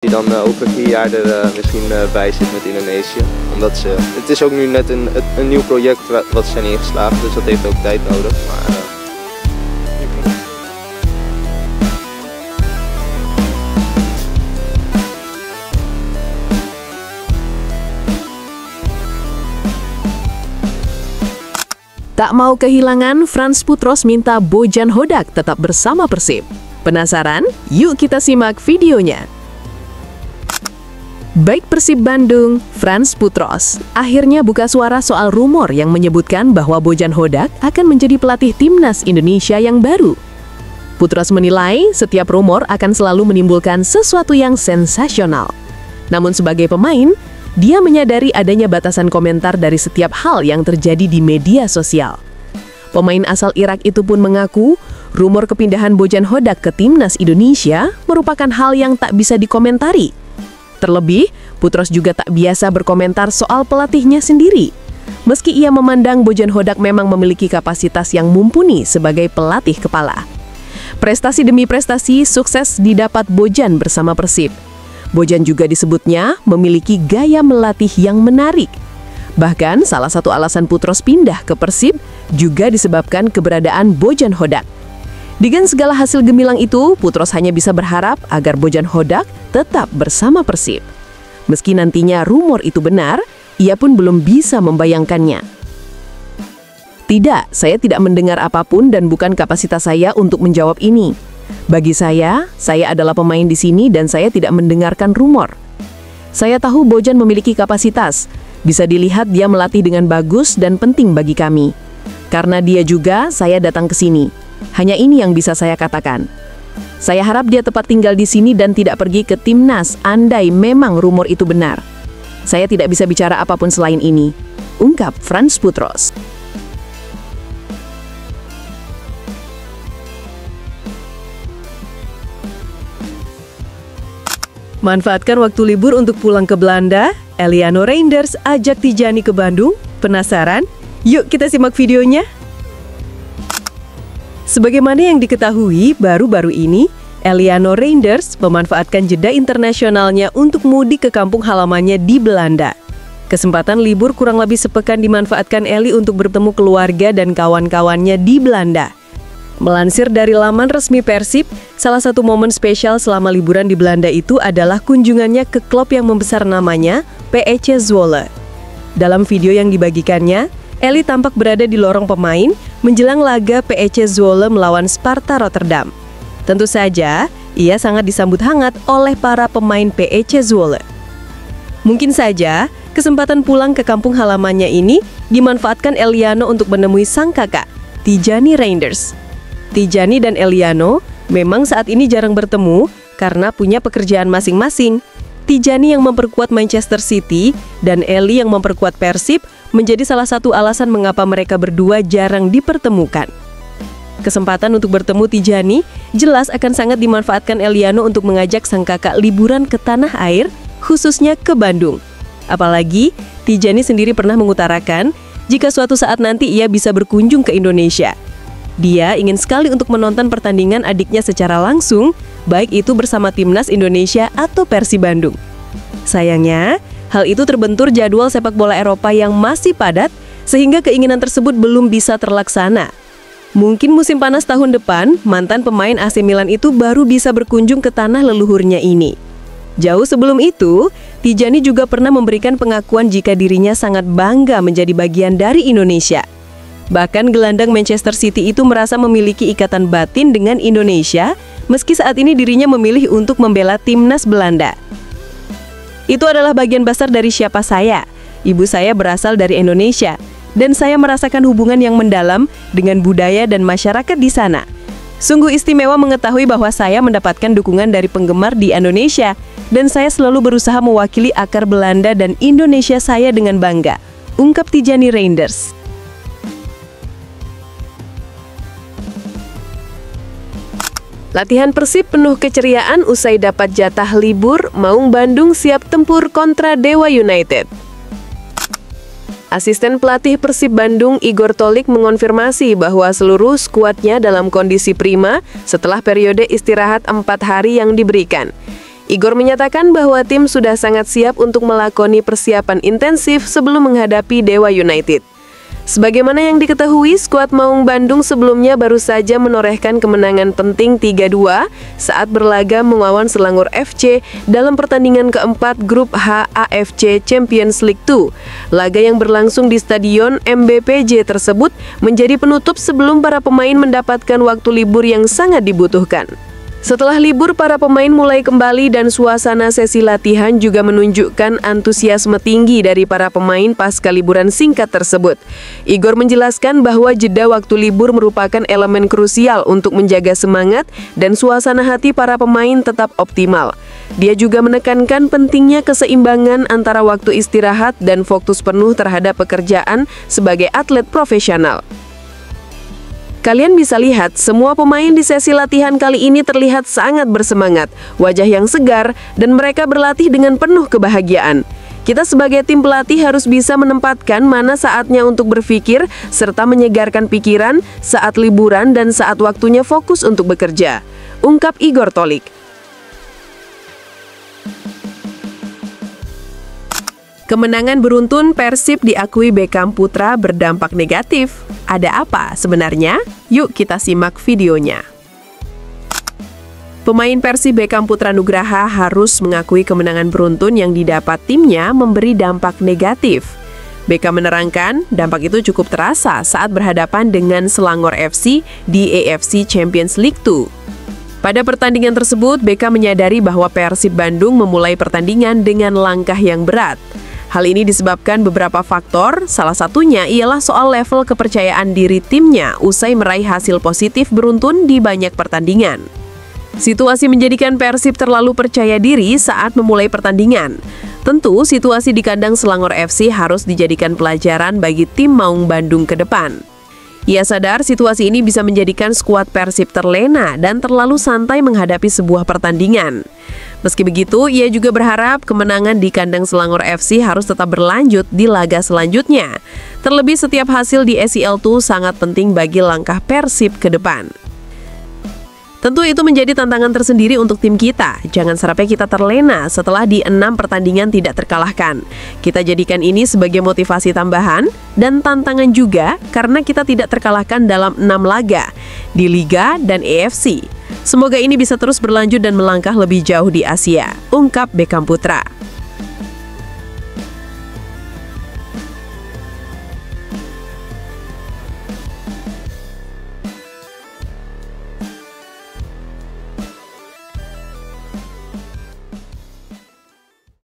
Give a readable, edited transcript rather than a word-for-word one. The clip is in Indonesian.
Die dan over 4 jaar er misschien bij zit met Indonesië. Omdat het is ook nu net een nieuw project wat ze zijn ingeslagen, dus dat heeft ook tijd nodig. Maar, Tak mau kehilangan, Frans Putros minta Bojan Hodak tetap bersama Persib. Penasaran? Yuk kita simak videonya. Baik Persib Bandung, Frans Putros akhirnya buka suara soal rumor yang menyebutkan bahwa Bojan Hodak akan menjadi pelatih timnas Indonesia yang baru. Putros menilai setiap rumor akan selalu menimbulkan sesuatu yang sensasional. Namun sebagai pemain, dia menyadari adanya batasan komentar dari setiap hal yang terjadi di media sosial. Pemain asal Irak itu pun mengaku, rumor kepindahan Bojan Hodak ke timnas Indonesia merupakan hal yang tak bisa dikomentari. Terlebih, Putros juga tak biasa berkomentar soal pelatihnya sendiri. Meski ia memandang Bojan Hodak memang memiliki kapasitas yang mumpuni sebagai pelatih kepala. Prestasi demi prestasi sukses didapat Bojan bersama Persib. Bojan juga disebutnya memiliki gaya melatih yang menarik. Bahkan salah satu alasan Putros pindah ke Persib juga disebabkan keberadaan Bojan Hodak. Dengan segala hasil gemilang itu, Putros hanya bisa berharap agar Bojan Hodak tetap bersama Persib. Meski nantinya rumor itu benar, ia pun belum bisa membayangkannya. Tidak, saya tidak mendengar apapun dan bukan kapasitas saya untuk menjawab ini. Bagi saya adalah pemain di sini dan saya tidak mendengarkan rumor. Saya tahu Bojan memiliki kapasitas. Bisa dilihat dia melatih dengan bagus dan penting bagi kami. Karena dia juga, saya datang ke sini. Hanya ini yang bisa saya katakan. Saya harap dia tepat tinggal di sini dan tidak pergi ke timnas andai memang rumor itu benar. Saya tidak bisa bicara apapun selain ini, ungkap Frans Putros. Manfaatkan waktu libur untuk pulang ke Belanda, Eliano Reinders ajak Tijani ke Bandung. Penasaran? Yuk kita simak videonya. Sebagaimana yang diketahui, baru-baru ini, Eliano Reinders memanfaatkan jeda internasionalnya untuk mudik ke kampung halamannya di Belanda. Kesempatan libur kurang lebih sepekan dimanfaatkan Eli untuk bertemu keluarga dan kawan-kawannya di Belanda. Melansir dari laman resmi Persib, salah satu momen spesial selama liburan di Belanda itu adalah kunjungannya ke klub yang membesar namanya, PEC Zwolle. Dalam video yang dibagikannya, Eli tampak berada di lorong pemain menjelang laga PEC Zwolle melawan Sparta Rotterdam. Tentu saja, ia sangat disambut hangat oleh para pemain PEC Zwolle. Mungkin saja, kesempatan pulang ke kampung halamannya ini dimanfaatkan Eliano untuk menemui sang kakak, Tijani Reinders. Tijani dan Eliano memang saat ini jarang bertemu karena punya pekerjaan masing-masing. Tijani yang memperkuat Manchester City dan Eli yang memperkuat Persib menjadi salah satu alasan mengapa mereka berdua jarang dipertemukan. Kesempatan untuk bertemu Tijani jelas akan sangat dimanfaatkan Eliano untuk mengajak sang kakak liburan ke tanah air, khususnya ke Bandung. Apalagi, Tijani sendiri pernah mengutarakan jika suatu saat nanti ia bisa berkunjung ke Indonesia. Dia ingin sekali untuk menonton pertandingan adiknya secara langsung, baik itu bersama timnas Indonesia atau Persib Bandung. Sayangnya, hal itu terbentur jadwal sepak bola Eropa yang masih padat, sehingga keinginan tersebut belum bisa terlaksana. Mungkin musim panas tahun depan, mantan pemain AC Milan itu baru bisa berkunjung ke tanah leluhurnya ini. Jauh sebelum itu, Tijani juga pernah memberikan pengakuan jika dirinya sangat bangga menjadi bagian dari Indonesia. Bahkan gelandang Manchester City itu merasa memiliki ikatan batin dengan Indonesia, meski saat ini dirinya memilih untuk membela timnas Belanda. Itu adalah bagian besar dari siapa saya. Ibu saya berasal dari Indonesia, dan saya merasakan hubungan yang mendalam dengan budaya dan masyarakat di sana. Sungguh istimewa mengetahui bahwa saya mendapatkan dukungan dari penggemar di Indonesia, dan saya selalu berusaha mewakili akar Belanda dan Indonesia saya dengan bangga, ungkap Tijani Reinders. Latihan Persib penuh keceriaan usai dapat jatah libur, Maung Bandung siap tempur kontra Dewa United. Asisten pelatih Persib Bandung Igor Tolik mengonfirmasi bahwa seluruh skuadnya dalam kondisi prima setelah periode istirahat 4 hari yang diberikan. Igor menyatakan bahwa tim sudah sangat siap untuk melakoni persiapan intensif sebelum menghadapi Dewa United. Sebagaimana yang diketahui, skuad Maung Bandung sebelumnya baru saja menorehkan kemenangan penting 3-2 saat berlaga melawan Selangor FC dalam pertandingan keempat Grup H AFC Champions League 2. Laga yang berlangsung di Stadion MBPJ tersebut menjadi penutup sebelum para pemain mendapatkan waktu libur yang sangat dibutuhkan. Setelah libur, para pemain mulai kembali dan suasana sesi latihan juga menunjukkan antusiasme tinggi dari para pemain pasca liburan singkat tersebut. Igor menjelaskan bahwa jeda waktu libur merupakan elemen krusial untuk menjaga semangat dan suasana hati para pemain tetap optimal. Dia juga menekankan pentingnya keseimbangan antara waktu istirahat dan fokus penuh terhadap pekerjaan sebagai atlet profesional. Kalian bisa lihat, semua pemain di sesi latihan kali ini terlihat sangat bersemangat, wajah yang segar, dan mereka berlatih dengan penuh kebahagiaan. Kita sebagai tim pelatih harus bisa menempatkan mana saatnya untuk berpikir, serta menyegarkan pikiran saat liburan dan saat waktunya fokus untuk bekerja, ungkap Igor Tolik. Kemenangan beruntun Persib diakui Beckham Putra berdampak negatif. Ada apa sebenarnya? Yuk kita simak videonya. Pemain Persib Beckham Putra Nugraha harus mengakui kemenangan beruntun yang didapat timnya memberi dampak negatif. Beckham menerangkan, dampak itu cukup terasa saat berhadapan dengan Selangor FC di AFC Champions League 2. Pada pertandingan tersebut, Beckham menyadari bahwa Persib Bandung memulai pertandingan dengan langkah yang berat. Hal ini disebabkan beberapa faktor, salah satunya ialah soal level kepercayaan diri timnya usai meraih hasil positif beruntun di banyak pertandingan. Situasi menjadikan Persib terlalu percaya diri saat memulai pertandingan. Tentu, situasi di kandang Selangor FC harus dijadikan pelajaran bagi tim Maung Bandung ke depan. Ia sadar situasi ini bisa menjadikan skuad Persib terlena dan terlalu santai menghadapi sebuah pertandingan. Meski begitu, ia juga berharap kemenangan di kandang Selangor FC harus tetap berlanjut di laga selanjutnya. Terlebih setiap hasil di SEL2 sangat penting bagi langkah Persib ke depan. Tentu itu menjadi tantangan tersendiri untuk tim kita. Jangan sampai kita terlena setelah di 6 pertandingan tidak terkalahkan. Kita jadikan ini sebagai motivasi tambahan dan tantangan juga karena kita tidak terkalahkan dalam 6 laga di Liga dan AFC. Semoga ini bisa terus berlanjut dan melangkah lebih jauh di Asia, ungkap Beckham Putra.